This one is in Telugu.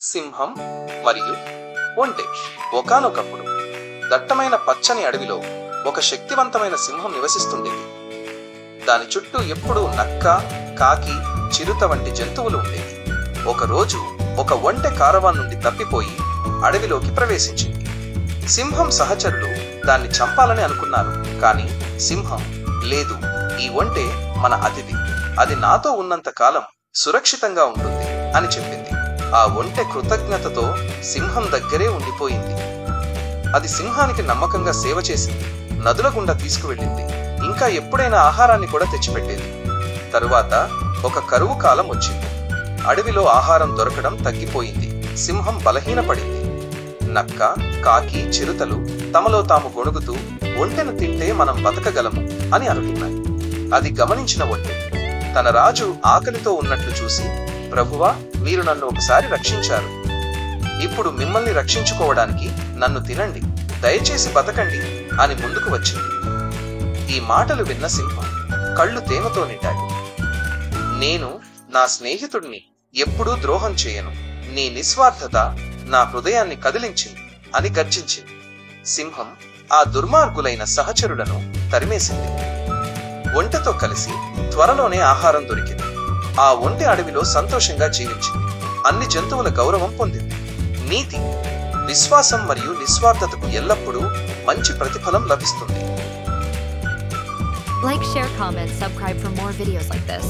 సింహం మరియు ఒంటె. ఒకానొకప్పుడు దట్టమైన పచ్చని అడవిలో ఒక శక్తివంతమైన సింహం నివసిస్తుండేది. దాని చుట్టూ ఎప్పుడూ నక్క, కాకి, చిరుత వంటి జంతువులు ఉండేవి. ఒకరోజు ఒక ఒంటె కారవాన్ నుండి తప్పిపోయి అడవిలోకి ప్రవేశించింది. సింహం సహచరులు దాన్ని చంపాలని అనుకున్నారు. కానీ సింహం, లేదు, ఈ ఒంటె మన అతిథి, అది నాతో ఉన్నంత కాలం సురక్షితంగా ఉంటుంది అని చెప్పింది. ఆ ఒంటె కృతజ్ఞతతో సింహం దగ్గరే ఉండిపోయింది. అది సింహానికి నమ్మకంగా సేవ చేసింది, నదుల గుండా తీసుకువెళ్ళింది, ఇంకా ఎప్పుడైనా ఆహారాన్ని కూడా తెచ్చిపెట్టేది. తరువాత ఒక కరువు కాలం వచ్చింది. అడవిలో ఆహారం దొరకడం తగ్గిపోయింది. సింహం బలహీనపడింది. నక్క, కాకి, చిరుతలు తమలో తాము గొణుగుతూ ఒంటెను తింటే మనం బతకగలము అని అనుకున్నాయి. అది గమనించిన ఒంటె తన రాజు ఆకలితో ఉన్నట్లు చూసి, ప్రభువా, మీరు నన్ను ఒకసారి రక్షించారు, ఇప్పుడు మిమ్మల్ని రక్షించుకోవడానికి నన్ను తినండి, దయచేసి బతకండి అని ముందుకు వచ్చింది. ఈ మాటలు విన్న సింహం కళ్ళు తేమతో నిండాయి. నేను నా స్నేహితుడిని ఎప్పుడూ ద్రోహం చేయను, నీ నిస్వార్థత నా హృదయాన్ని కదిలించింది అని గర్జించింది. సింహం ఆ దుర్మార్గులైన సహచరులను తరిమేసింది. ఒంటెతో కలిసి త్వరలోనే ఆహారం దొరికింది. ఆ ఒంటె అడవిలో సంతోషంగా జీవించింది. అన్ని జంతువుల గౌరవం పొందింది. నీతి, విశ్వాసం మరియు నిస్వార్థతకు ఎల్లప్పుడూ మంచి ప్రతిఫలం లభిస్తుంది. Like, share, comment, subscribe for more videos like this.